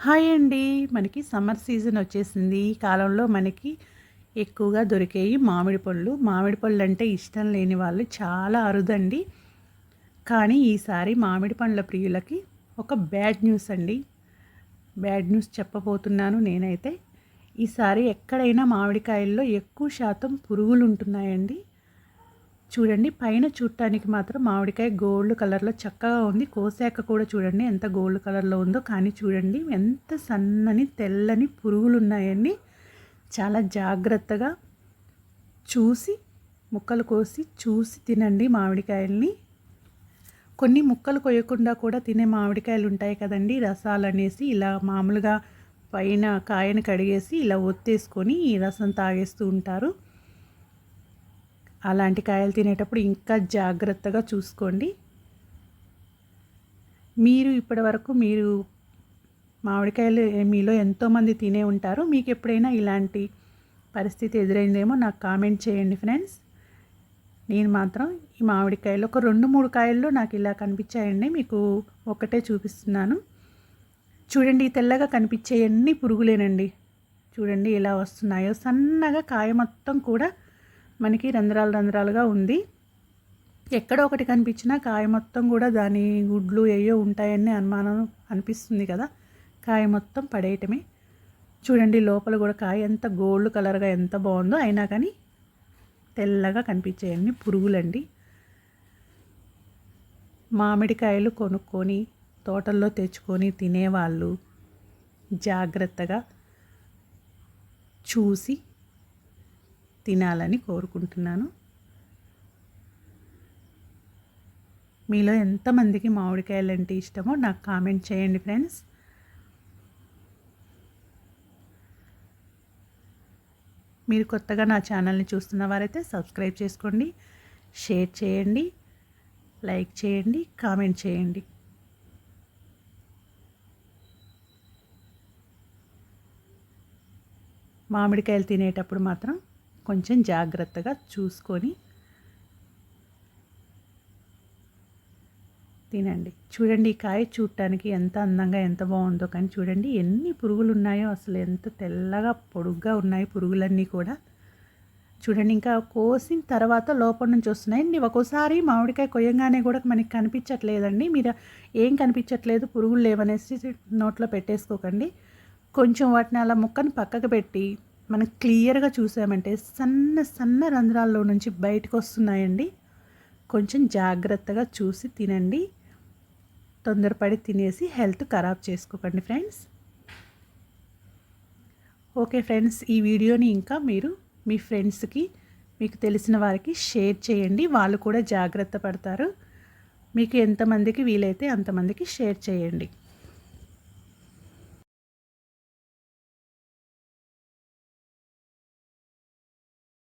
Hi అండి. మనకి summer season వచ్చేసింది. ఈ కాలంలో మనకి ఎక్కువగా దొరికేయి మామిడి పళ్ళు. మామిడి పళ్ళు అంటే ఇష్టం లేని వాళ్ళు చాలా అరుదండి. కానీ ఈసారి మామిడి పండ్ల ప్రియులకి ఒక బ్యాడ్ న్యూస్ అండి. బ్యాడ్ న్యూస్ చెప్పబోతున్నాను నేనైతే. ఈసారి ఎక్కడైనా మామిడికాయల్లో ఎక్కువ శాతం పురుగులు ఉంటున్నాయండి. చూడండి, పైన చూడటానికి మాత్రం మామిడికాయ గోల్డ్ కలర్లో చక్కగా ఉంది. కోసాక కూడా చూడండి ఎంత గోల్డ్ కలర్లో ఉందో. కానీ చూడండి ఎంత సన్నని తెల్లని పురుగులు ఉన్నాయండి. చాలా జాగ్రత్తగా చూసి ముక్కలు కోసి చూసి తినండి మామిడికాయల్ని. కొన్ని ముక్కలు కొయ్యకుండా కూడా తినే మామిడికాయలు ఉంటాయి కదండి, రసాలు అనేసి. ఇలా మామూలుగా పైన కాయను కడిగేసి ఇలా ఒత్తేసుకొని ఈ రసం తాగేస్తూ ఉంటారు. అలాంటి కాయలు తినేటప్పుడు ఇంకా జాగ్రత్తగా చూసుకోండి. మీరు ఇప్పటివరకు మామిడికాయలు మీలో ఎంతోమంది తినే ఉంటారు. మీకు ఎప్పుడైనా ఇలాంటి పరిస్థితి ఎదురైందేమో నాకు కామెంట్ చేయండి ఫ్రెండ్స్. నేను మాత్రం ఈ మామిడికాయలు ఒక 2-3 కాయల్లో నాకు ఇలా కనిపించాయండి. మీకు ఒకటే చూపిస్తున్నాను. చూడండి, తెల్లగా కనిపించేవన్నీ పురుగులేనండి. చూడండి ఎలా వస్తున్నాయో. సన్నగా కాయ మొత్తం కూడా మనకి రంధ్రాలుగా ఉంది. ఎక్కడో ఒకటి కనిపించినా కాయ మొత్తం కూడా దాని గుడ్లు ఏయో ఉంటాయని అనుమానం అనిపిస్తుంది కదా. కాయ మొత్తం పడేయటమే. చూడండి లోపల కూడా కాయ ఎంత గోల్డ్ కలర్గా ఎంత బాగుందో. అయినా కానీ తెల్లగా కనిపించేవన్నీ పురుగులండి. మామిడికాయలు కొనుక్కొని తోటల్లో తెచ్చుకొని తినేవాళ్ళు జాగ్రత్తగా చూసి తినాలని కోరుకుంటున్నాను. మీలో ఎంతమందికి మామిడికాయలు అంటే ఇష్టమో నాకు కామెంట్ చేయండి ఫ్రెండ్స్. మీరు కొత్తగా నా ఛానల్ని చూస్తున్న వారైతే సబ్స్క్రైబ్ చేసుకోండి, షేర్ చేయండి, లైక్ చేయండి, కామెంట్ చేయండి. మామిడికాయలు తినేటప్పుడు మాత్రం కొంచెం జాగ్రత్తగా చూసుకొని తినండి. చూడండి ఈ కాయ చూడటానికి ఎంత అందంగా ఎంత బాగుందో. కానీ చూడండి ఎన్ని పురుగులు ఉన్నాయో. అసలు ఎంత తెల్లగా పొడుగ్గా ఉన్నాయి పురుగులన్నీ కూడా. చూడండి ఇంకా కోసిన తర్వాత లోపల నుంచి వస్తున్నాయండి. ఒక్కోసారి మామిడికాయ కొయ్యంగానే కూడా మనకి కనిపించట్లేదండి. మీరు ఏం కనిపించట్లేదు, పురుగులు లేవనేసి నోట్లో పెట్టేసుకోకండి. కొంచెం వాటిని అలా ముక్కని పక్కకు పెట్టి మనం క్లియర్గా చూసామంటే సన్న రంధ్రాల్లో నుంచి బయటకు వస్తున్నాయండి. కొంచెం జాగ్రత్తగా చూసి తినండి. తొందరపడి తినేసి హెల్త్ ఖరాబ్ చేసుకోకండి ఫ్రెండ్స్. ఓకే ఫ్రెండ్స్, ఈ వీడియోని ఇంకా మీరు మీ ఫ్రెండ్స్కి, మీకు తెలిసిన వారికి షేర్ చేయండి. వాళ్ళు కూడా జాగ్రత్త పడతారు. మీకు ఎంతమందికి వీలైతే అంతమందికి షేర్ చేయండి.